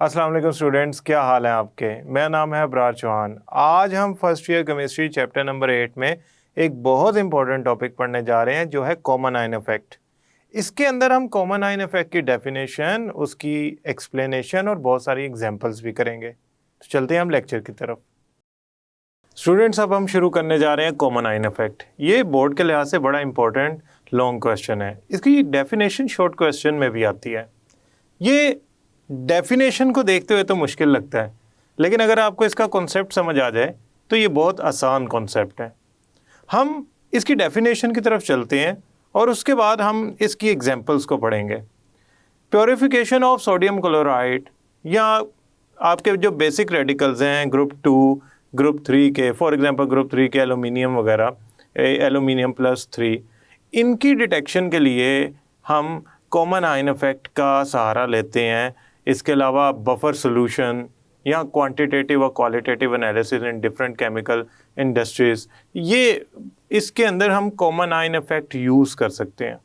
अस्सलाम वालेकुम स्टूडेंट्स, क्या हाल है आपके। मेरा नाम है अबरार चौहान। आज हम first year chemistry chapter number 8 में एक बहुत इंपॉर्टेंट टॉपिक पढ़ने जा रहे हैं जो है कॉमन आयन इफेक्ट। इसके अंदर हम कॉमन आयन इफेक्ट की डेफिनेशन, उसकी एक्सप्लेनेशन और बहुत सारी एग्जांपल्स भी करेंगे। तो चलते हैं हम लेक्चर की तरफ। स्टूडेंट्स, अब हम शुरू करने जा रहे हैं कॉमन आयन इफेक्ट। ये बोर्ड के लिहाज से बड़ा इंपॉर्टेंट लॉन्ग क्वेश्चन है। इसकी डेफिनेशन शॉर्ट क्वेश्चन में भी आती है। ये डेफिनेशन को देखते हुए तो मुश्किल लगता है, लेकिन अगर आपको इसका कॉन्सेप्ट समझ आ जाए तो ये बहुत आसान कॉन्सेप्ट है। हम इसकी डेफिनेशन की तरफ चलते हैं और उसके बाद हम इसकी एग्जांपल्स को पढ़ेंगे। प्योरिफिकेशन ऑफ सोडियम क्लोराइड, या आपके जो बेसिक रेडिकल्स हैं ग्रुप 2, ग्रुप 3 के, फॉर एग्जांपल ग्रुप 3 के एलुमिनियम वगैरह, एलुमिनियम +3, इनकी डिटेक्शन के लिए हम कॉमन आयन इफेक्ट का सहारा लेते हैं। इसके अलावा बफर सोल्यूशन या क्वांटिटेटिव और qualitative analysis in different chemical industries, ये इसके अंदर हम कॉमन आयन इफेक्ट यूज़ कर सकते हैं।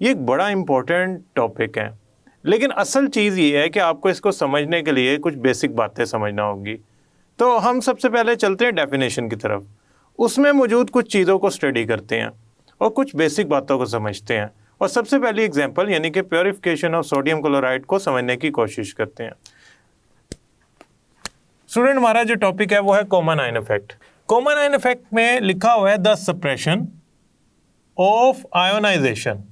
ये एक बड़ा इम्पोर्टेंट टॉपिक है, लेकिन असल चीज़ ये है कि आपको इसको समझने के लिए कुछ बेसिक बातें समझना होगी। तो हम सबसे पहले चलते हैं डेफिनेशन की तरफ। उसमें मौजूद कुछ चीज़ों को स्टडी करते हैं और कुछ बेसिक बातों को समझते हैं, और सबसे पहली एग्जांपल यानी कि प्योरिफिकेशन ऑफ सोडियम क्लोराइड को समझने की कोशिश करते हैं। स्टूडेंट, हमारा जो टॉपिक है वो है common ion effect. Common ion effect में लिखा हुआ है द सप्रेशन ऑफ आयोनाइजेशन।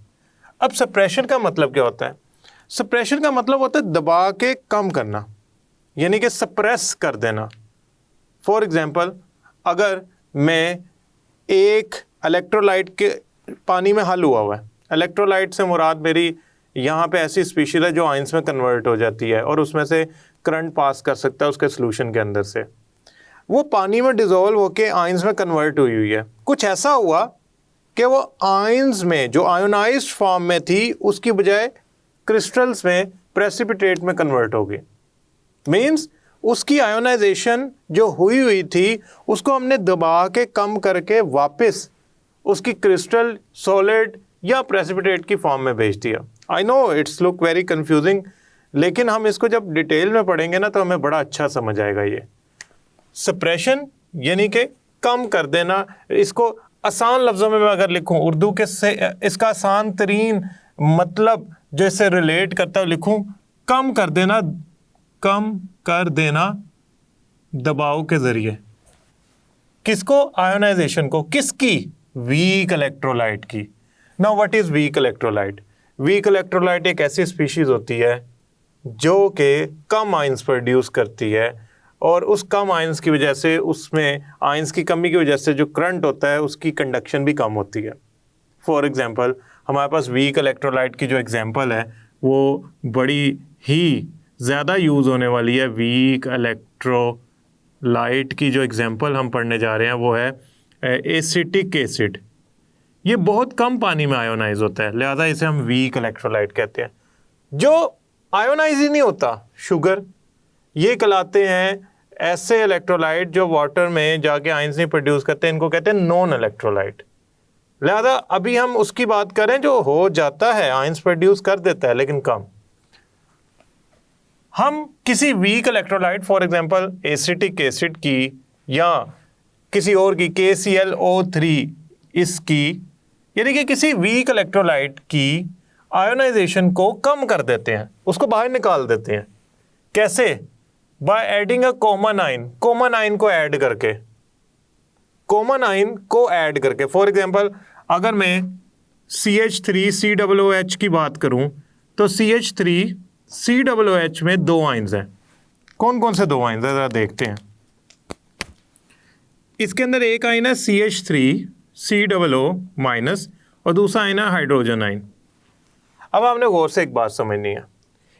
अब सप्रेशन का मतलब क्या होता है? सप्रेशन का मतलब होता है दबा के कम करना, यानी कि सप्रेस कर देना। फॉर एग्जांपल, अगर मैं एक इलेक्ट्रोलाइट के पानी में हल हुआ है, इलेक्ट्रोलाइट से मुराद मेरी यहाँ पे ऐसी स्पीशीज है जो आयंस में कन्वर्ट हो जाती है और उसमें से करंट पास कर सकता है उसके सोल्यूशन के अंदर से। वो पानी में डिज़ोल्व होके आयंस में कन्वर्ट हुई हुई है। कुछ ऐसा हुआ कि वो आयंस में जो आयोनाइज्ड फॉर्म में थी उसकी बजाय क्रिस्टल्स में, प्रेसिपिटेट में कन्वर्ट हो गई। मीन्स उसकी आयोनाइजेशन जो हुई थी उसको हमने दबा के कम करके वापस उसकी क्रिस्टल, सॉलिड या प्रेसिपिटेट की फॉर्म में भेज दिया। I know it's look very confusing, लेकिन हम इसको जब डिटेल में पढ़ेंगे ना तो हमें बड़ा अच्छा समझ आएगा। ये सप्रेशन यानी कि कम कर देना। इसको आसान लफ्ज़ों में मैं अगर लिखूं उर्दू के से, इसका आसान तरीन मतलब जो इससे रिलेट करता है लिखूं, कम कर देना, कम कर देना दबाव के ज़रिए। किसको? आयोनाइजेशन को। किसकी? वीक इलेक्ट्रोलाइट की। Now what is weak electrolyte? Weak electrolyte एक ऐसी स्पीशीज़ होती है जो कि कम आयंस प्रोड्यूस करती है, और उस कम आयंस की वजह से, उसमें आयंस की कमी की वजह से जो करंट होता है उसकी कंडक्शन भी कम होती है। फॉर एग्जांपल, हमारे पास वीक इलेक्ट्रोलाइट की जो एग्जांपल है वो बड़ी ही ज़्यादा यूज़ होने वाली है। वीक इलेक्ट्रोलाइट की जो एग्जांपल हम पढ़ने जा रहे हैं वो है एसिटिक एसिड। ये बहुत कम पानी में आयोनाइज होता है, लिहाजा इसे हम वीक इलेक्ट्रोलाइट कहते हैं। जो आयोनाइज ही नहीं होता, शुगर, ये कहलाते हैं ऐसे इलेक्ट्रोलाइट जो वाटर में जाके आयंस नहीं प्रोड्यूस करते, इनको कहते हैं नॉन इलेक्ट्रोलाइट। लिहाजा अभी हम उसकी बात करें जो हो जाता है, आयंस प्रोड्यूस कर देता है लेकिन कम। हम किसी weak electrolyte, for example acetic acid की या किसी और की KClO3, इसकी यानी कि किसी वीक इलेक्ट्रोलाइट की आयोनाइजेशन को कम कर देते हैं, उसको बाहर निकाल देते हैं। कैसे? By adding a common ion. Common ion को ऐड करके, कॉमन आयन को ऐड करके। फॉर एग्जांपल, अगर मैं CH3COOH की बात करूं तो CH3COOH में दो आयन्स हैं। कौन कौन से दो आयन्स हैं जरा देखते हैं। इसके अंदर एक आयन है CH3COO- और दूसरा आयन है हाइड्रोजन आयन। अब आपने गौर से एक बात समझनी है,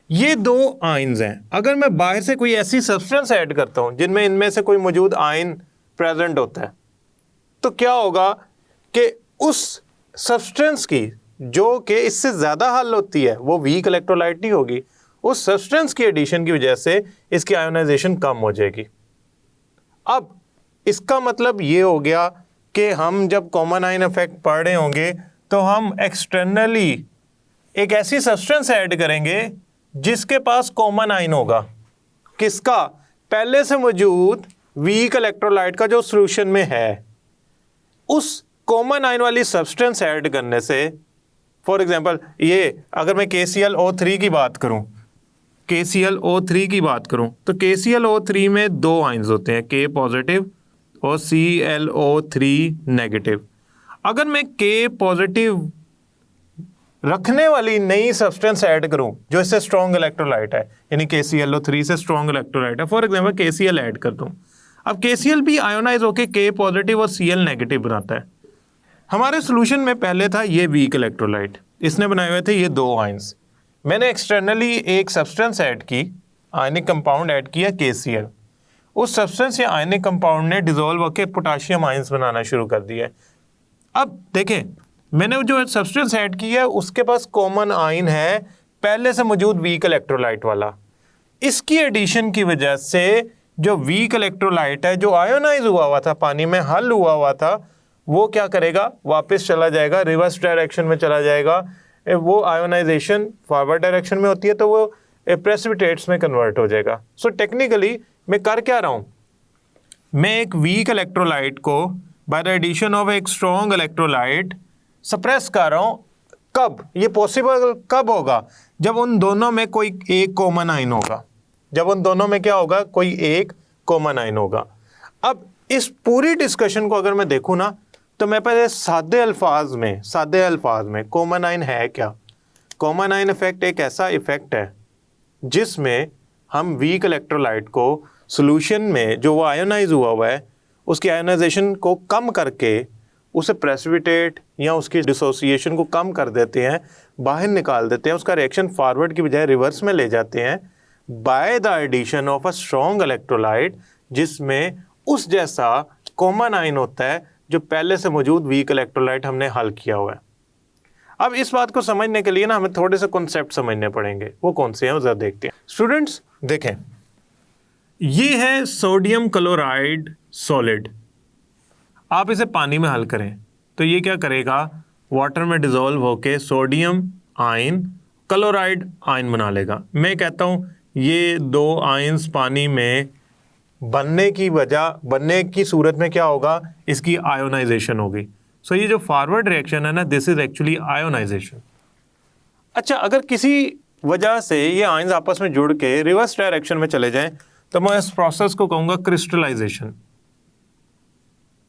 ये दो आयन्स हैं। अगर मैं बाहर से कोई ऐसी सब्सटेंस ऐड करता हूं जिनमें इनमें से कोई मौजूद आयन प्रेजेंट होता है, तो क्या होगा कि उस सब्सटेंस की जो कि इससे ज़्यादा हल होती है वो वीक इलेक्ट्रोलाइट नहीं होगी, उस सब्सटेंस की एडिशन की वजह से इसकी आयोनाइजेशन कम हो जाएगी। अब इसका मतलब ये हो गया कि हम जब कॉमन आयन इफेक्ट पढ़ रहे होंगे तो हम एक्सटर्नली एक ऐसी सब्सटेंस ऐड करेंगे जिसके पास कॉमन आयन होगा, किसका? पहले से मौजूद वीक इलेक्ट्रोलाइट का जो सॉल्यूशन में है, उस कॉमन आयन वाली सब्सटेंस ऐड करने से, फॉर एग्जांपल ये अगर मैं KClO3 की बात करूं, KClO3 की बात करूं तो KClO3 में दो आयन्स होते हैं, K पॉजिटिव और ClO3 नेगेटिव। अगर मैं K पॉजिटिव रखने वाली नई सब्सटेंस ऐड करूं जो इससे स्ट्रॉन्ग इलेक्ट्रोलाइट है, यानी KClO3 से स्ट्रॉन्ग इलेक्ट्रोलाइट है, फॉर एग्जांपल KCl ऐड कर दूं, अब KCl भी आयोनाइज होकर K पॉजिटिव और Cl नेगेटिव बनाता है। हमारे सॉल्यूशन में पहले था ये वीक इलेक्ट्रोलाइट, इसने बनाए हुए थे ये दो आयंस, मैंने एक्सटर्नली एक सब्सटेंस ऐड की, आयनिक कंपाउंड ऐड किया KCl, उस सब्सटेंस या आयनिक कंपाउंड ने डिसॉल्व होकर पोटाशियम आयंस बनाना शुरू कर दिया। अब देखें, मैंने जो सब्सटेंस ऐड की है उसके पास कॉमन आयन है पहले से मौजूद वीक इलेक्ट्रोलाइट वाला, इसकी एडिशन की वजह से जो वीक इलेक्ट्रोलाइट है जो आयोनाइज हुआ था, पानी में हल हुआ था, वो क्या करेगा? वापस चला जाएगा, रिवर्स डायरेक्शन में चला जाएगा। वो आयोनाइजेशन फॉरवर्ड डायरेक्शन में होती है तो वो प्रेसिपिटेट्स में कन्वर्ट हो जाएगा। सो टेक्निकली मैं कर क्या रहा हूँ? मैं एक वीक इलेक्ट्रोलाइट को बाय द एडिशन ऑफ एक स्ट्रॉन्ग इलेक्ट्रोलाइट सप्रेस कर रहा हूँ। कब ये पॉसिबल कब होगा? जब उन दोनों में कोई एक कॉमन आयन होगा, जब उन दोनों में क्या होगा? कोई एक कॉमन आयन होगा। अब इस पूरी डिस्कशन को अगर मैं देखूँ ना, तो मैं पहले सादे अल्फाज में कॉमन आयन है क्या? कॉमन आयन इफेक्ट एक ऐसा इफेक्ट है जिसमें हम वीक इलेक्ट्रोलाइट को सॉल्यूशन में जो वो आयोनाइज हुआ है उसकी आयोनाइजेशन को कम करके उसे प्रेसिपिटेट या उसकी डिसोसिएशन को कम कर देते हैं, बाहर निकाल देते हैं, उसका रिएक्शन फॉरवर्ड की बजाय रिवर्स में ले जाते हैं by the addition of a strong electrolyte जिसमें उस जैसा कॉमन आयन होता है जो पहले से मौजूद वीक इलेक्ट्रोलाइट हमने हल किया हुआ है। अब इस बात को समझने के लिए ना हमें थोड़े से कॉन्सेप्ट समझने पड़ेंगे, वो कौन से हैं वो जरा देखते हैं। स्टूडेंट्स देखें, ये है सोडियम क्लोराइड सॉलिड, आप इसे पानी में हल करें तो ये क्या करेगा? वाटर में डिसॉल्व होके सोडियम आयन क्लोराइड आयन बना लेगा। मैं कहता हूँ ये दो आयन्स पानी में बनने की सूरत में क्या होगा? इसकी आयोनाइजेशन होगी। सो ये जो फॉरवर्ड रिएक्शन है ना, दिस इज एक्चुअली आयोनाइजेशन। अच्छा, अगर किसी वजह से ये आयन्स आपस में जुड़ के रिवर्स डायरेक्शन में चले जाएं तो मैं इस प्रोसेस को कहूँगा क्रिस्टलाइजेशन,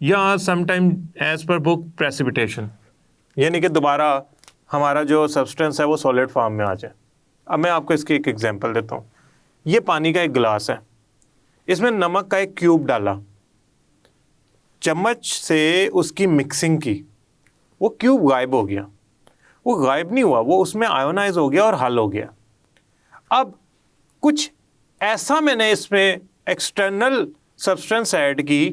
या समटाइम एज पर बुक प्रेसिपिटेशन, यानी कि दोबारा हमारा जो सब्सटेंस है वो सॉलिड फॉर्म में आ जाए। अब मैं आपको इसकी एक एग्जांपल देता हूँ। ये पानी का एक गिलास है, इसमें नमक का एक क्यूब डाला, चम्मच से उसकी मिक्सिंग की, वो क्यूब गायब हो गया। वो गायब नहीं हुआ, वो उसमें आयोनाइज हो गया और हल हो गया। अब कुछ ऐसा मैंने इसमें एक्सटर्नल सब्सटेंस ऐड की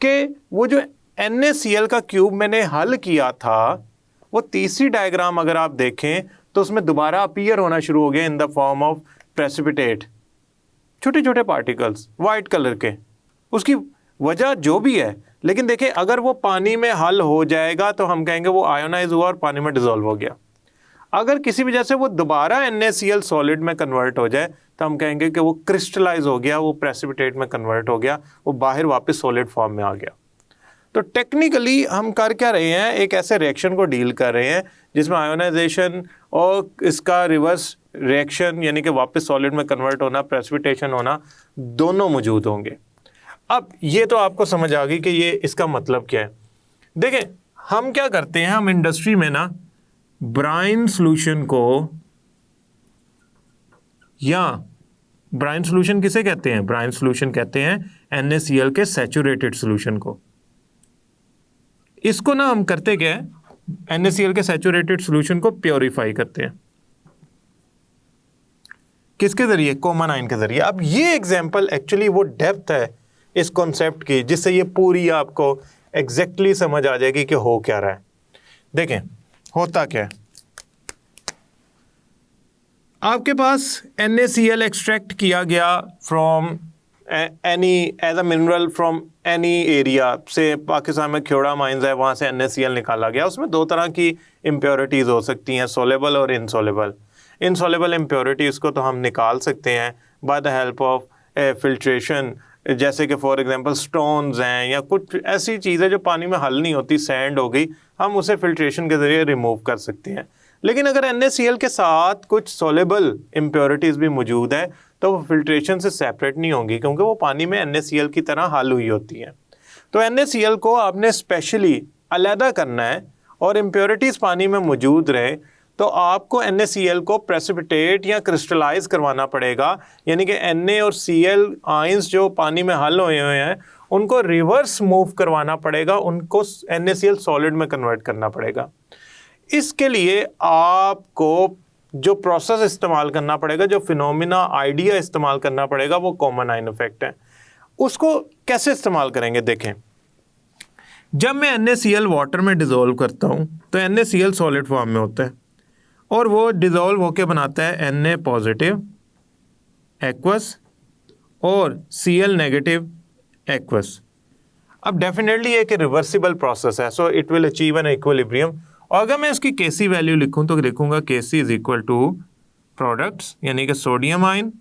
कि वो जो NaCl का क्यूब मैंने हल किया था वो तीसरी डायग्राम अगर आप देखें तो उसमें दोबारा अपीयर होना शुरू हो गया in the form of precipitate, छोटे छोटे पार्टिकल्स वाइट कलर के। उसकी वजह जो भी है, लेकिन देखिए अगर वो पानी में हल हो जाएगा तो हम कहेंगे वो आयोनाइज हुआ और पानी में डिसॉल्व हो गया। अगर किसी वजह से वो दोबारा NaCl सॉलिड में कन्वर्ट हो जाए तो हम कहेंगे कि वो क्रिस्टलाइज हो गया, वो प्रेसिपिटेट में कन्वर्ट हो गया, वो बाहर वापस सॉलिड फॉर्म में आ गया। तो टेक्निकली हम कर क्या रहे हैं? एक ऐसे रिएक्शन को डील कर रहे हैं जिसमें आयोनाइजेशन और इसका रिवर्स रिएक्शन यानी कि वापस सॉलिड में कन्वर्ट होना, प्रेसिपिटेशन होना, दोनों मौजूद होंगे। अब ये तो आपको समझ आ गई कि ये इसका मतलब क्या है। देखें, हम क्या करते हैं, हम इंडस्ट्री में ना ब्राइन सॉल्यूशन को, या ब्राइन सॉल्यूशन किसे कहते हैं? ब्राइन सॉल्यूशन कहते हैं NaCl के सैचुरेटेड सॉल्यूशन को। इसको ना हम करते क्या है, NaCl के सैचुरेटेड सॉल्यूशन को प्योरीफाई करते हैं। किसके जरिए? कॉमन आयन के जरिए। अब ये एग्जांपल एक्चुअली वो डेप्थ है इस कॉन्सेप्ट की जिससे ये पूरी आपको एग्जैक्टली समझ आ जाएगी कि हो क्या रहा है। देखें होता क्या है, आपके पास NaCl एक्सट्रैक्ट किया गया from any as a mineral from any area से, पाकिस्तान में ख्योड़ा माइंस है, वहाँ से NaCl निकाला गया। उसमें दो तरह की इम्प्योरिटीज़ हो सकती हैं, सोलेबल और इनसोलेबल। इनसोलेबल इम्प्योरिटीज़ को तो हम निकाल सकते हैं by the help of filtration, जैसे कि फॉर एग्जांपल स्टोन्स हैं या कुछ ऐसी चीज़ें जो पानी में हल नहीं होती, सैंड हो गई, हम उसे फिल्ट्रेशन के ज़रिए रिमूव कर सकते हैं। लेकिन अगर NaCl के साथ कुछ सोलेबल इम्प्योरिटीज़ भी मौजूद है तो वो फिल्ट्रेशन से सेपरेट नहीं होंगी, क्योंकि वो पानी में NaCl की तरह हल हुई होती हैं। तो NaCl को आपने स्पेशली अलहदा करना है और इम्प्योरिटीज़ पानी में मौजूद रहे तो आपको NaCl को प्रेसिपिटेट या क्रिस्टलाइज करवाना पड़ेगा, यानी कि Na और Cl आयंस जो पानी में हल हुए हैं उनको रिवर्स मूव करवाना पड़ेगा, उनको NaCl सॉलिड में कन्वर्ट करना पड़ेगा। इसके लिए आपको जो प्रोसेस इस्तेमाल करना पड़ेगा, जो फिनोमिना आइडिया इस्तेमाल करना पड़ेगा, वो कॉमन आयन इफेक्ट है। उसको कैसे इस्तेमाल करेंगे देखें। जब मैं NaCl वाटर में डिज़ोल्व करता हूँ तो NaCl सॉलिड फॉर्म में होता है और वो डिज़ोल्व होके बनाता है Na पॉजिटिव एक्वस और Cl नेगेटिव एक्वस। अब डेफिनेटली एक रिवर्सिबल प्रोसेस है, so it will achieve an equilibrium. और अगर मैं इसकी Kc वैल्यू लिखूं तो लिखूंगा Kc is equal to products, यानी कि sodium ion,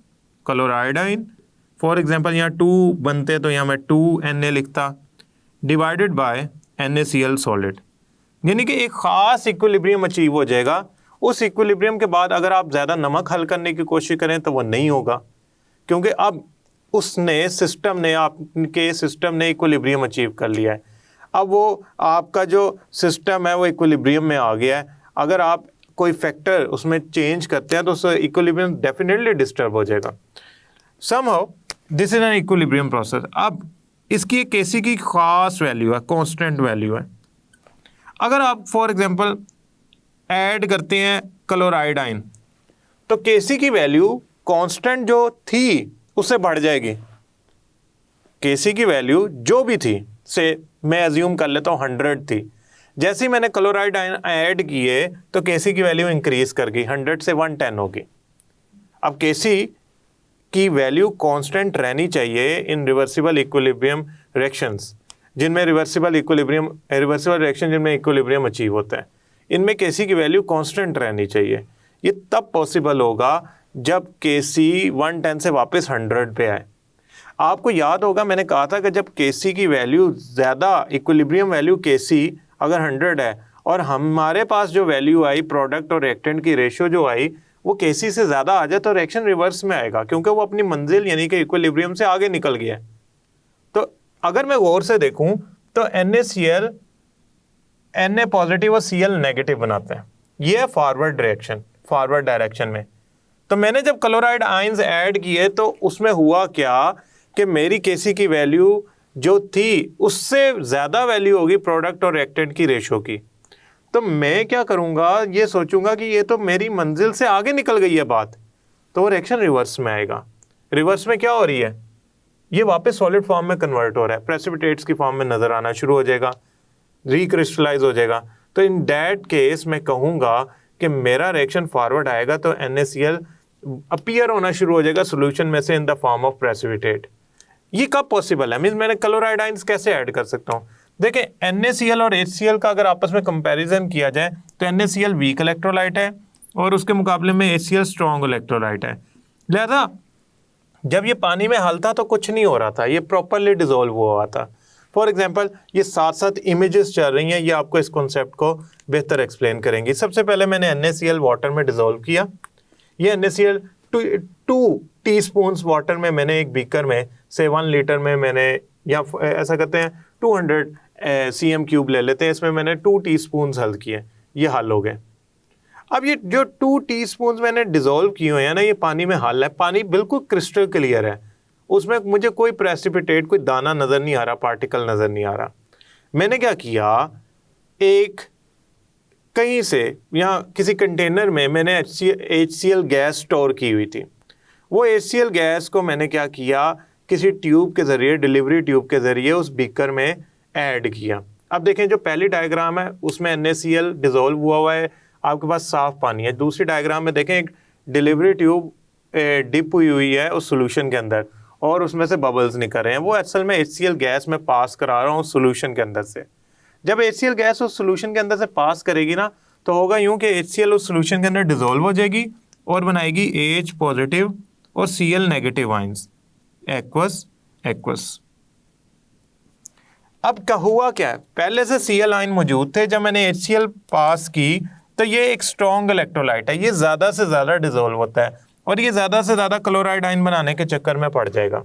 chloride ion. For example यहाँ 2 बनते तो यहाँ मैं 2Na लिखता, डिवाइडेड बाय NaCl सॉलिड, यानी कि एक ख़ास इक्विलिब्रियम अचीव हो जाएगा। उस इक्विलिब्रियम के बाद अगर आप ज़्यादा नमक हल करने की कोशिश करें तो वो नहीं होगा, क्योंकि अब उसने आपके सिस्टम ने इक्विलिब्रियम अचीव कर लिया है। अब वो आपका जो सिस्टम है वो इक्विलिब्रियम में आ गया है। अगर आप कोई फैक्टर उसमें चेंज करते हैं तो उससे इक्विलिब्रियम डेफिनेटली डिस्टर्ब हो जाएगा। Somehow this is an equilibrium process. अब इसकी एक Kc की खास वैल्यू है, कांस्टेंट वैल्यू है। अगर आप फॉर एग्जांपल ऐड करते हैं क्लोराइड आयन तो Kc की वैल्यू कांस्टेंट जो थी उससे बढ़ जाएगी। Kc की वैल्यू जो भी थी, से मैं अज्यूम कर लेता हूँ 100 थी, जैसे ही मैंने क्लोराइड आयन ऐड किए तो Kc की वैल्यू इंक्रीज कर गई, 100 से 110 होगी। अब Kc की वैल्यू कांस्टेंट रहनी चाहिए इन रिवर्सिबल इक्विलिब्रियम रिएक्शंस, जिनमें रिवर्सिबल रिएक्शन जिनमें इक्विलिब्रियम अचीव होता है, इनमें Kc की वैल्यू कांस्टेंट रहनी चाहिए। ये तब पॉसिबल होगा जब Kc 110 से वापस 100 पे आए। आपको याद होगा मैंने कहा था कि जब Kc की वैल्यू ज़्यादा, इक्विलिब्रियम वैल्यू Kc अगर 100 है और हमारे पास जो वैल्यू आई प्रोडक्ट और रिएक्टेंट की रेशियो जो आई वो Kc से ज़्यादा आ जाए तो रिएक्शन रिवर्स में आएगा, क्योंकि वो अपनी मंजिल यानी कि इक्विलिब्रियम से आगे निकल गया। तो अगर मैं गौर से देखूं तो NaCl Na पॉजिटिव और Cl नेगेटिव बनाते हैं। ये है फॉरवर्ड रिएक्शन, फॉरवर्ड डायरेक्शन में। तो मैंने जब क्लोराइड आयंस ऐड किए तो उसमें हुआ क्या कि मेरी Kc की वैल्यू जो थी उससे ज़्यादा वैल्यू होगी प्रोडक्ट और रिएक्टेंट की रेशो की। तो मैं क्या करूँगा, ये सोचूंगा कि ये तो मेरी मंजिल से आगे निकल गई है बात, तो वो रिएक्शन रिवर्स में आएगा। रिवर्स में क्या हो रही है, ये वापस सॉलिड फॉर्म में कन्वर्ट हो रहा है, प्रेसिपिटेट्स की फॉर्म में नज़र आना शुरू हो जाएगा, रिक्रिस्टलाइज हो जाएगा। तो इन दैट केस मैं कहूँगा कि मेरा रिएक्शन फॉरवर्ड आएगा तो NaCl अपीयर होना शुरू हो जाएगा सोल्यूशन में से in the form of precipitate. ये कब पॉसिबल है, मीन्स मैंने क्लोराइड आयंस कैसे ऐड कर सकता हूँ। देखें NaCl और HCl का अगर आपस में कंपैरिजन किया जाए तो NaCl वीक इलेक्ट्रोलाइट है और उसके मुकाबले में HCl स्ट्रॉन्ग इलेक्ट्रोलाइट है। लिहाजा जब ये पानी में हल था तो कुछ नहीं हो रहा था, ये प्रॉपरली डिजोल्व हुआ था। फॉर एग्जांपल ये साथ साथ इमेजेस चल रही हैं, ये आपको इस कॉन्सेप्ट को बेहतर एक्सप्लेन करेंगी। सबसे पहले मैंने NaCl वाटर में डिजोल्व किया। ये NaCl 2 टीस्पून्स वाटर में मैंने एक बीकर में से 1 लीटर में मैंने, या ऐसा करते हैं 200 cm क्यूब ले लेते हैं, इसमें मैंने 2 टीस्पून्स हल किए, ये हल हो गए। अब ये जो 2 टीस्पून्स मैंने डिजोल्व किए हुए हैं ना, ये पानी में हल है, पानी बिल्कुल क्रिस्टल क्लियर है, उसमें मुझे कोई प्रेसिपिटेट, कोई दाना नज़र नहीं आ रहा, पार्टिकल नज़र नहीं आ रहा। मैंने क्या किया, एक कहीं से यहाँ किसी कंटेनर में मैंने HCl गैस स्टोर की हुई थी। वो HCl गैस को मैंने क्या किया, किसी ट्यूब के ज़रिए, डिलीवरी ट्यूब के ज़रिए उस बीकर में ऐड किया। अब देखें जो पहली डायग्राम है उसमें NaCl डिज़ोल्व हुआ है, आपके पास साफ पानी है। दूसरी डायग्राम में देखें एक डिलीवरी ट्यूब डिप हुई है उस सोल्यूशन के अंदर और उसमें से बबल्स निकल रहे हैं। वो असल में HCl गैस में पास करा रहा हूँ सोल्यूशन के अंदर से। जब HCl गैस उस सोल्यूशन के अंदर से पास करेगी ना तो होगा यूँ कि HCl उस सोल्यूशन के अंदर डिज़ोल्व हो जाएगी और बनाएगी H पॉजिटिव और Cl negative ions. Aqueous aqueous. अब क्या हुआ, क्या है, पहले से Cl आयन मौजूद थे, जब मैंने HCl पास की तो ये एक स्ट्रॉन्ग इलेक्ट्रोलाइट है, ये ज़्यादा से ज़्यादा डिसॉल्व होता है और ये ज़्यादा से ज़्यादा क्लोराइड आयन बनाने के चक्कर में पड़ जाएगा,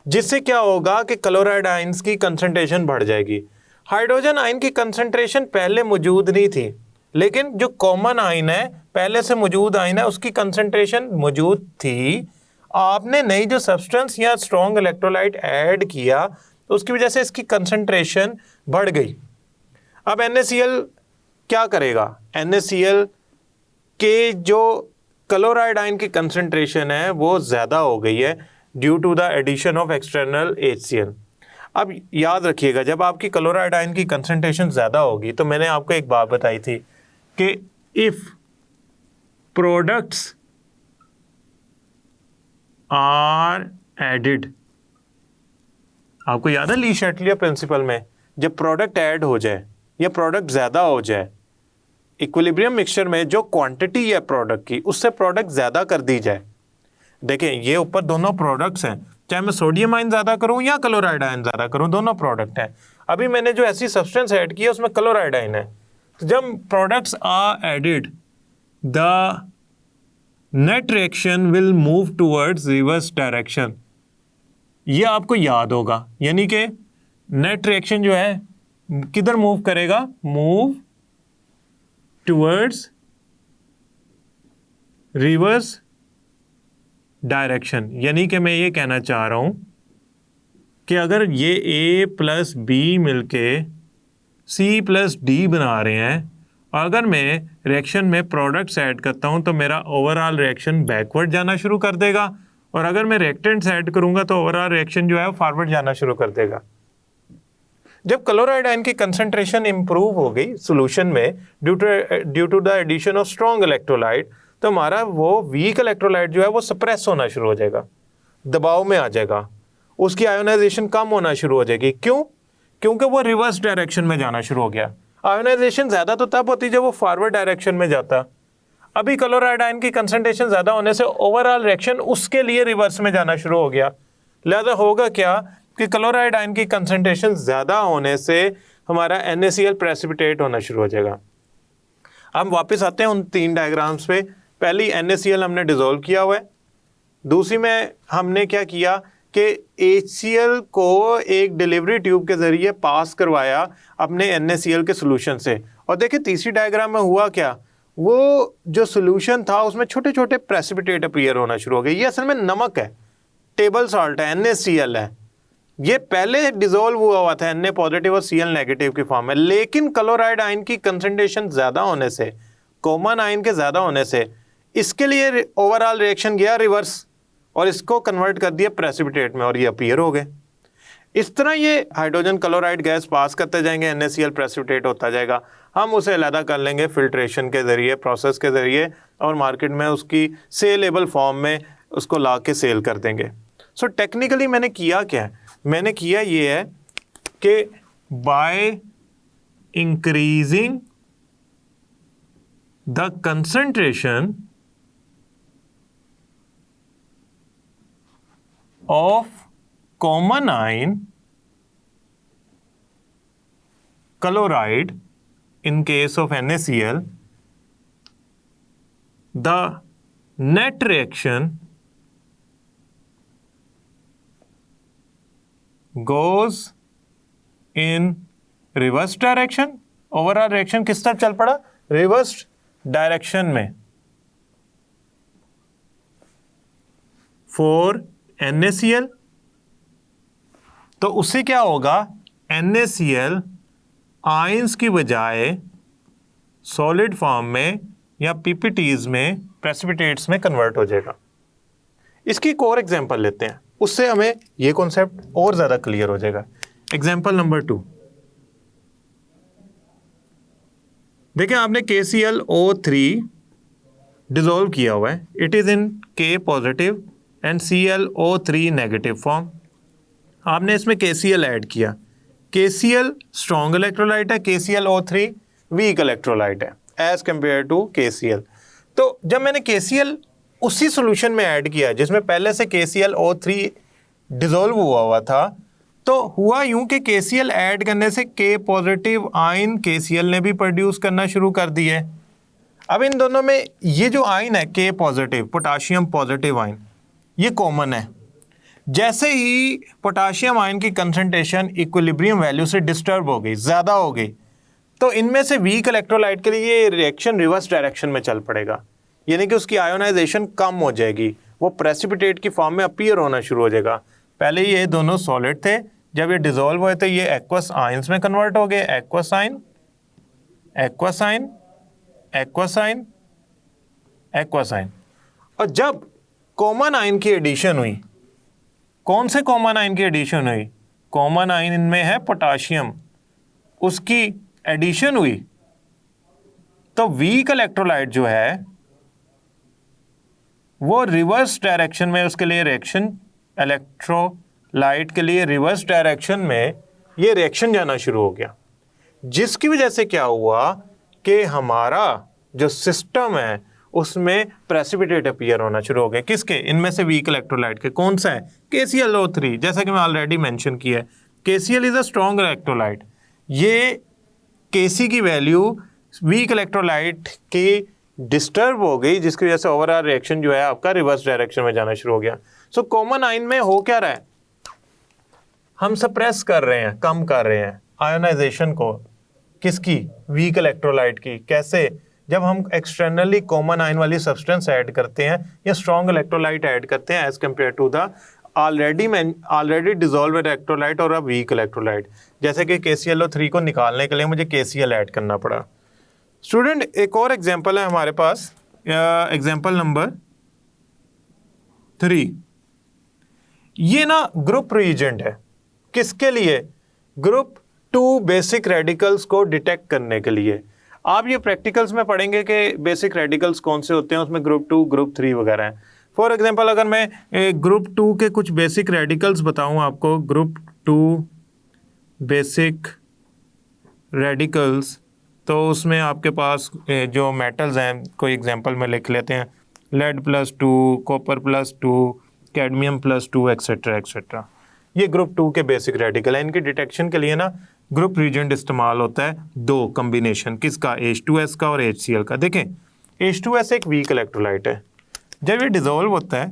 जिससे क्या होगा कि क्लोराइड आयन्स की कंसंट्रेशन बढ़ जाएगी। हाइड्रोजन आयन की कंसंट्रेशन पहले मौजूद नहीं थी, लेकिन जो कॉमन आयन है, पहले से मौजूद आयन है, उसकी कंसंट्रेशन मौजूद थी। आपने नई जो सब्सटेंस या स्ट्रॉन्ग इलेक्ट्रोलाइट ऐड किया तो उसकी वजह से इसकी कंसंट्रेशन बढ़ गई। अब NaCl क्या करेगा, NaCl के जो क्लोराइड आयन की कंसंट्रेशन है वो ज़्यादा हो गई है due to the addition of external HCl। अब याद रखिएगा, जब आपकी क्लोराइड आयन की कंसंट्रेशन ज़्यादा होगी तो मैंने आपको एक बात बताई थी कि इफ़ प्रोडक्ट्स आर एडिड, आपको याद है ली शैटलियर प्रिंसिपल में, जब प्रोडक्ट ऐड हो जाए या प्रोडक्ट ज़्यादा हो जाए, इक्विलिब्रियम मिक्सचर में जो क्वांटिटी है प्रोडक्ट की, उससे प्रोडक्ट ज़्यादा कर दी जाए। देखें ये ऊपर दोनों प्रोडक्ट्स हैं, चाहे मैं सोडियम आयन ज़्यादा करूं या क्लोराइड आयन ज़्यादा करूं, दोनों प्रोडक्ट हैं। अभी मैंने जो ऐसी सब्सटेंस ऐड की है उसमें क्लोराइड आयन है, तो जब products are added the net reaction will move towards reverse direction. ये आपको याद होगा, यानी कि नेट रिएक्शन जो है किधर मूव करेगा, मूव टूवर्ड्स रिवर्स डायरेक्शन। यानी कि मैं ये कहना चाह रहा हूं कि अगर ये A प्लस बी मिलके C प्लस डी बना रहे हैं, और अगर मैं रिएक्शन में प्रोडक्ट्स ऐड करता हूं तो मेरा ओवरऑल रिएक्शन बैकवर्ड जाना शुरू कर देगा, और अगर मैं रिएक्टेंट्स ऐड करूंगा तो ओवरऑल रिएक्शन जो है वो फॉरवर्ड जाना शुरू कर देगा। जब क्लोराइड आयन की कंसंट्रेशन इंप्रूव हो गई सॉल्यूशन में due to the addition of strong electrolyte, तो हमारा वो वीक इलेक्ट्रोलाइट जो है वो सप्रेस होना शुरू हो जाएगा, दबाव में आ जाएगा, उसकी आयोनाइजेशन कम होना शुरू हो जाएगी। क्यों? क्योंकि वो रिवर्स डायरेक्शन में जाना शुरू हो गया। आयोनाइजेशन ज़्यादा तो तब होती जब वो फॉरवर्ड डायरेक्शन में जाता। अभी क्लोराइड आयन की कंसंट्रेशन ज़्यादा होने से ओवरऑल रिएक्शन उसके लिए रिवर्स में जाना शुरू हो गया। लिहाजा होगा क्या कि क्लोराइड आयन की कंसंट्रेशन ज़्यादा होने से हमारा NaCl प्रेसिपिटेट होना शुरू हो जाएगा। अब वापस आते हैं उन तीन डायग्राम्स पे। पहली NaCl हमने डिसॉल्व किया हुआ है, दूसरी में हमने क्या किया कि HCl को एक डिलीवरी ट्यूब के ज़रिए पास करवाया अपने NaCl के सोल्यूशन से। और देखिए तीसरी डायग्राम में हुआ क्या, वो जो सोल्यूशन था उसमें छोटे छोटे प्रेसिपिटेट अपीयर होना शुरू हो गए। ये असल में नमक है, टेबल सॉल्ट है, NaCl है। ये पहले डिसॉल्व हुआ था Na पॉजिटिव और Cl नेगेटिव की फॉर्म में, लेकिन क्लोराइड आयन की कंसंट्रेशन ज़्यादा होने से, कॉमन आयन के ज़्यादा होने से, इसके लिए ओवरऑल रिएक्शन गया रिवर्स और इसको कन्वर्ट कर दिया प्रेसिपिटेट में और ये अपीयर हो गए। इस तरह ये हाइड्रोजन क्लोराइड गैस पास करते जाएंगे, NaCl प्रेसिपिटेट होता जाएगा। हम उसे अलग कर लेंगे फिल्ट्रेशन के ज़रिए, प्रोसेस के ज़रिए, और मार्केट में उसकी सेलेबल फॉर्म में उसको ला के सेल कर देंगे। सो टेक्निकली मैंने किया क्या है, मैंने किया ये है कि by increasing the concentration of common ion chloride in case of NaCl, the net reaction goes in reverse direction। Overall reaction किस तरफ चल पड़ा, रिवर्स डायरेक्शन में, फॉर NaCl। तो उससे क्या होगा, NaCl आयंस की बजाय सॉलिड फॉर्म में या PPTs में, प्रेसिपिटेट्स में कन्वर्ट हो जाएगा। इसकी एक और एग्जांपल लेते हैं, उससे हमें ये कॉन्सेप्ट और ज़्यादा क्लियर हो जाएगा। एग्जांपल नंबर 2, देखिए आपने KClO3 डिसॉल्व किया हुआ है, it is in K positive and ClO3 negative form. आपने इसमें KCl ऐड किया, KCl स्ट्रॉन्ग इलेक्ट्रोलाइट है, KClO3 वीक इलेक्ट्रोलाइट है एज कंपेयर टू KCl। तो जब मैंने KCl उसी सॉल्यूशन में ऐड किया जिसमें पहले से KClO3 डिसॉल्व हुआ था, तो हुआ यूं कि KCl ऐड करने से K पॉजिटिव आयन KCl ने भी प्रोड्यूस करना शुरू कर दिए। अब इन दोनों में ये जो आयन है K positive, potassium positive ion, ये कॉमन है। जैसे ही पोटाशियम आयन की कंसंट्रेशन इक्विलिब्रियम वैल्यू से डिस्टर्ब हो गई, ज़्यादा हो गई, तो इनमें से वीक इलेक्ट्रोलाइट के लिए ये रिएक्शन रिवर्स डायरेक्शन में चल पड़ेगा, यानी कि उसकी आयोनाइजेशन कम हो जाएगी, वो प्रेसिपिटेट की फॉर्म में अपीयर होना शुरू हो जाएगा। पहले ये दोनों सॉलिड थे, जब ये डिसॉल्व हुए तो ये एक्वस आयंस में कन्वर्ट हो गए, aqueous ion, aqueous ion, aqueous ion, aqueous ion. और जब कॉमन आयन की एडिशन हुई, कौन से कॉमन आयन की एडिशन हुई? कॉमन आयन इनमें है पोटाशियम, उसकी एडिशन हुई, तो वीक इलेक्ट्रोलाइट जो है वो रिवर्स डायरेक्शन में, उसके लिए रिएक्शन, इलेक्ट्रोलाइट के लिए रिवर्स डायरेक्शन में ये रिएक्शन जाना शुरू हो गया, जिसकी वजह से क्या हुआ कि हमारा जो सिस्टम है उसमें प्रेसिपिटेट अपीयर होना शुरू हो गया। किसके? इनमें से वीक इलेक्ट्रोलाइट के। कौन सा है? KClO3, जैसा कि मैं ऑलरेडी मेंशन किया है। KCl is a strong electrolyte. ये Kc की वैल्यू वीक इलेक्ट्रोलाइट की डिस्टर्ब हो गई, जिसकी वजह से ओवरऑल रिएक्शन जो है आपका रिवर्स डायरेक्शन में जाना शुरू हो गया। सो कॉमन आयन में हो क्या रहा है? हम सप्रेस कर रहे हैं, कम कर रहे हैं आयोनाइजेशन को। किसकी? वीक इलेक्ट्रोलाइट की। कैसे? जब हम एक्सटर्नली कॉमन आयन वाली सब्सटेंस ऐड करते हैं या स्ट्रॉन्ग इलेक्ट्रोलाइट ऐड करते हैं as compare to the already dissolve electrolyte और अ वीक इलेक्ट्रोलाइट। जैसे कि KClO3 को निकालने के लिए मुझे KCl ऐड करना पड़ा। स्टूडेंट, एक और एग्जांपल है हमारे पास, एग्जांपल नंबर 3। ये ना ग्रुप रिएजेंट है। किसके लिए? ग्रुप 2 बेसिक रेडिकल्स को डिटेक्ट करने के लिए। आप ये प्रैक्टिकल्स में पढ़ेंगे कि बेसिक रेडिकल्स कौन से होते हैं, उसमें ग्रुप 2, ग्रुप 3 वगैरह हैं। फॉर एग्जांपल, अगर मैं ग्रुप 2 के कुछ बेसिक रेडिकल्स बताऊं आपको, ग्रुप 2 बेसिक रेडिकल्स, तो उसमें आपके पास जो मेटल्स हैं, कोई एग्जांपल में लिख लेते हैं, lead +2, copper +2, cadmium +2, etcetera etcetera. ये ग्रुप 2 के बेसिक रेडिकल है। इनकी डिटेक्शन के लिए ना ग्रुप रिएजेंट इस्तेमाल होता है, 2 कम्बिनेशन, किसका? H2S का और HCl का। देखें, H2S एक वीक इलेक्ट्रोलाइट है। जब ये डिसॉल्व होता है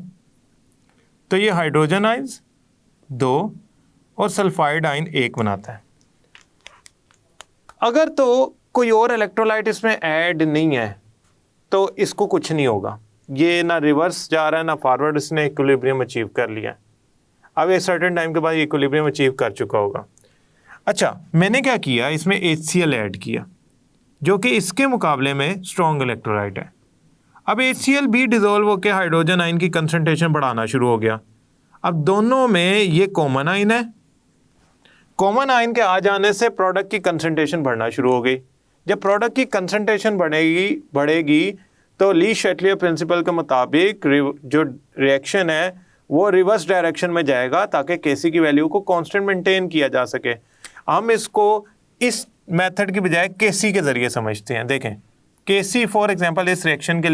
तो ये हाइड्रोजन आयंस 2 और सल्फाइड आयन 1 बनाता है। अगर तो कोई और इलेक्ट्रोलाइट इसमें ऐड नहीं है तो इसको कुछ नहीं होगा, ये ना रिवर्स जा रहा है ना फॉरवर्ड, इसने इक्विलिब्रियम अचीव कर लिया। अब एक सर्टेन टाइम के बाद इक्विलिब्रियम अचीव कर चुका होगा। अच्छा, मैंने क्या किया, इसमें HCl ऐड किया, जो कि इसके मुकाबले में स्ट्रॉन्ग इलेक्ट्रोलाइट है। अब HCl भी डिसॉल्व होकर हाइड्रोजन आयन की कंसंट्रेशन बढ़ाना शुरू हो गया। अब दोनों में ये कॉमन आयन है। कॉमन आयन के आ जाने से प्रोडक्ट की कंसंट्रेशन बढ़ना शुरू हो गई। जब प्रोडक्ट की कंसंट्रेशन बढ़ेगी तो ली शैटलियर प्रिंसिपल के मुताबिक जो रिएक्शन है वो रिवर्स डायरेक्शन में जाएगा, ताकि Kc की वैल्यू को कांस्टेंट मेंटेन किया जा सके। हम इसको इस मेथड की बजाय Kc के ज़रिए समझते हैं। देखें, Kc फॉर एग्जांपल इस रिएक्शन के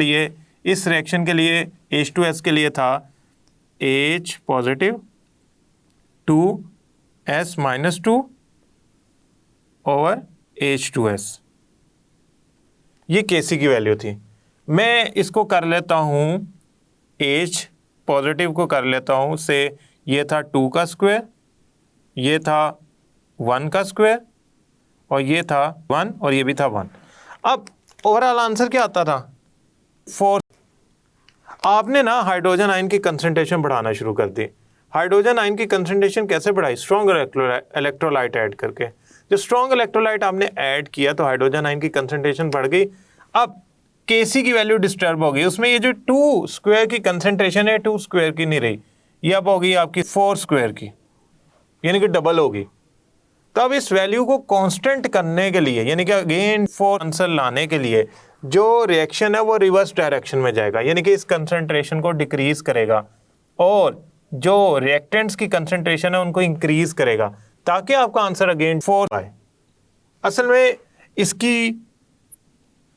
लिए H2S के लिए था H positive 2S-2 over H2S। ये Kc की वैल्यू थी। मैं इसको कर लेता हूँ, H पॉजिटिव को कर लेता हूँ से, ये था 2 का स्क्वायर, ये था 1 का स्क्वायर, और ये था 1 और ये भी था 1। अब ओवरऑल आंसर क्या आता था? 4। आपने ना हाइड्रोजन आयन की कंसंट्रेशन बढ़ाना शुरू कर दी। हाइड्रोजन आयन की कंसंट्रेशन कैसे बढ़ाई? स्ट्रॉन्ग इलेक्ट्रोलाइट ऐड करके। जो स्ट्रॉन्ग इलेक्ट्रोलाइट आपने ऐड किया तो हाइड्रोजन आयन की कंसंट्रेशन बढ़ गई। अब Kc की वैल्यू डिस्टर्ब हो गई, उसमें ये जो 2 स्क्वायर की कंसंट्रेशन है 2 स्क्वायर की नहीं रही, ये अब होगी आपकी 4 स्क्वायर की, यानी कि डबल होगी। तो अब इस वैल्यू को कांस्टेंट करने के लिए, यानी कि अगेन 4 आंसर लाने के लिए, जो रिएक्शन है वो रिवर्स डायरेक्शन में जाएगा, यानी कि इस कंसंट्रेशन को डिक्रीज करेगा और जो रिएक्टेंट्स की कंसंट्रेशन है उनको इंक्रीज करेगा, ताकि आपका आंसर अगेन 4 आए। असल में इसकी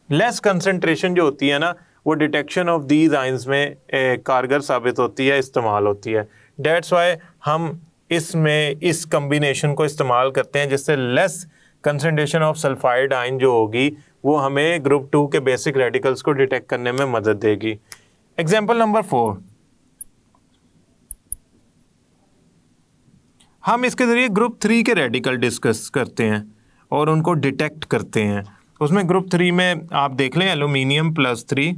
लेस कंसंट्रेशन जो होती है ना, वो डिटेक्शन ऑफ दीज आयंस में कारगर साबित होती है, इस्तेमाल होती है। डेट्स वाई हम इसमें इस कम्बिनेशन को इस्तेमाल करते हैं जिससे less concentration of sulphide ion जो होगी वो हमें ग्रुप 2 के बेसिक रेडिकल्स को डिटेक्ट करने में मदद देगी। एग्जाम्पल नंबर 4, हम इसके ज़रिए ग्रुप 3 के रेडिकल डिस्कस करते हैं और उनको डिटेक्ट करते हैं। उसमें ग्रुप 3 में आप देख लें aluminium +3,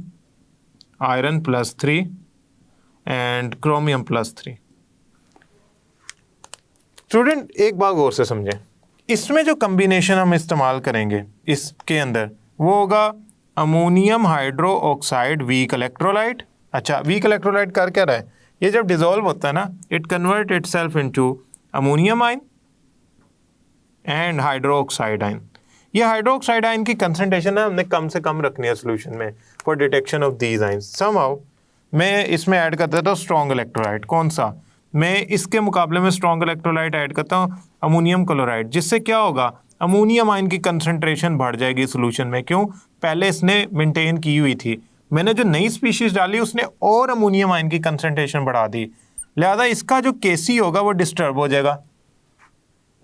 iron +3 and chromium +3। Student एक बात गौर से समझें, इसमें जो कम्बिनेशन हम इस्तेमाल करेंगे इसके अंदर वो होगा ammonium hydro oxide weak electrolyte. अच्छा, वीक इलेक्ट्रोलाइट कर क्या रहा है, ये जब डिजोल्व होता है ना it convert itself into ammonium ion and hydro oxide ion. ये हाइड्रो ऑक्साइड आयन की कंसंट्रेशन है हमने कम से कम रखनी है सोल्यूशन में for detection of these ions. Somehow मैं इसमें ऐड कर देता हूँ स्ट्रॉन्ग इलेक्ट्रोलाइट। कौन सा, मैं इसके मुकाबले में स्ट्रॉन्ग इलेक्ट्रोलाइट ऐड करता हूँ अमोनियम क्लोराइड, जिससे क्या होगा अमोनियम आयन की कंसंट्रेशन बढ़ जाएगी सोल्यूशन में। क्यों, पहले इसने मेंटेन की हुई थी, मैंने जो नई स्पीशीज डाली उसने और अमोनियम आयन की कंसंट्रेशन बढ़ा दी, लिहाजा इसका जो केसी होगा वो डिस्टर्ब हो जाएगा।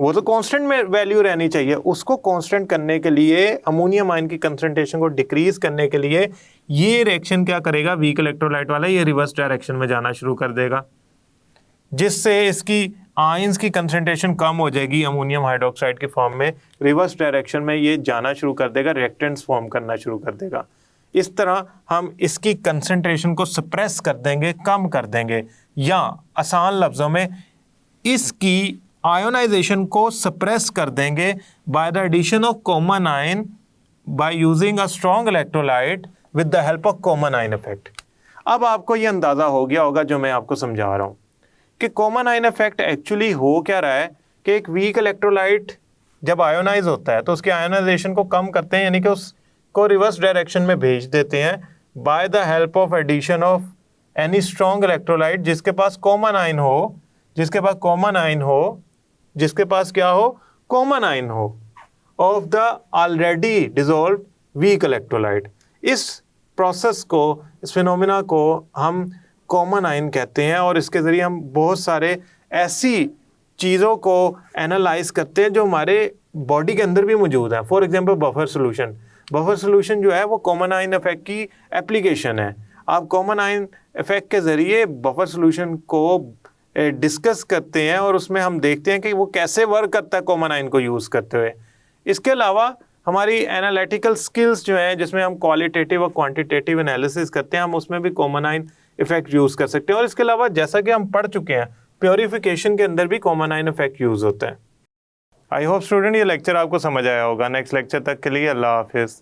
वो तो कांस्टेंट में वैल्यू रहनी चाहिए, उसको कांस्टेंट करने के लिए अमोनियम आयन की कंसंट्रेशन को डिक्रीज करने के लिए ये रिएक्शन क्या करेगा, वीक इलेक्ट्रोलाइट वाला ये रिवर्स डायरेक्शन में जाना शुरू कर देगा, जिससे इसकी आयंस की कंसंट्रेशन कम हो जाएगी अमोनियम हाइड्रोक्साइड के फॉर्म में, रिवर्स डायरेक्शन में ये जाना शुरू कर देगा, रिएक्टेंट्स फॉर्म करना शुरू कर देगा। इस तरह हम इसकी कंसंट्रेशन को सप्रेस कर देंगे, कम कर देंगे, या आसान लफ्ज़ों में इसकी आयोनाइजेशन को सप्रेस कर देंगे by the addition of common ion by using a strong electrolyte with the help of common ion effect. अब आपको ये अंदाज़ा हो गया होगा जो मैं आपको समझा रहा हूँ कि कॉमन आयन इफेक्ट एक्चुअली हो क्या रहा है कि एक वीक इलेक्ट्रोलाइट जब आयोनाइज होता है तो उसके आयोनाइजेशन को कम करते हैं, यानी कि उसको रिवर्स डायरेक्शन में भेज देते हैं by the help of addition of any strong electrolyte जिसके पास कॉमन आयन हो, जिसके पास कॉमन आयन हो, जिसके पास क्या हो, कॉमन आयन हो of the already dissolved weak electrolyte. इस प्रोसेस को, इस फिनोमिना को हम कॉमन आयन कहते हैं और इसके ज़रिए हम बहुत सारे ऐसी चीज़ों को एनालाइज करते हैं जो हमारे बॉडी के अंदर भी मौजूद है। For example buffer solution, buffer solution जो है वो कॉमन आयन इफेक्ट की एप्लीकेशन है। आप कॉमन आयन इफेक्ट के ज़रिए बफर सॉल्यूशन को डिस्कस करते हैं और उसमें हम देखते हैं कि वो कैसे वर्क करता है कॉमन आयन को यूज़ करते हुए। इसके अलावा हमारी एनालिटिकल स्किल्स जो हैं जिसमें हम क्वालिटेटिव और क्वांटिटेटिव एनालिसिस करते हैं, हम उसमें भी कॉमन आयन इफेक्ट यूज़ कर सकते हैं। और इसके अलावा जैसा कि हम पढ़ चुके हैं प्योरीफिकेशन के अंदर भी कॉमन आयन इफेक्ट यूज़ होता है। आई होप स्टूडेंट ये लेक्चर आपको समझ आया होगा। नेक्स्ट लेक्चर तक के लिए अल्लाह हाफिज़।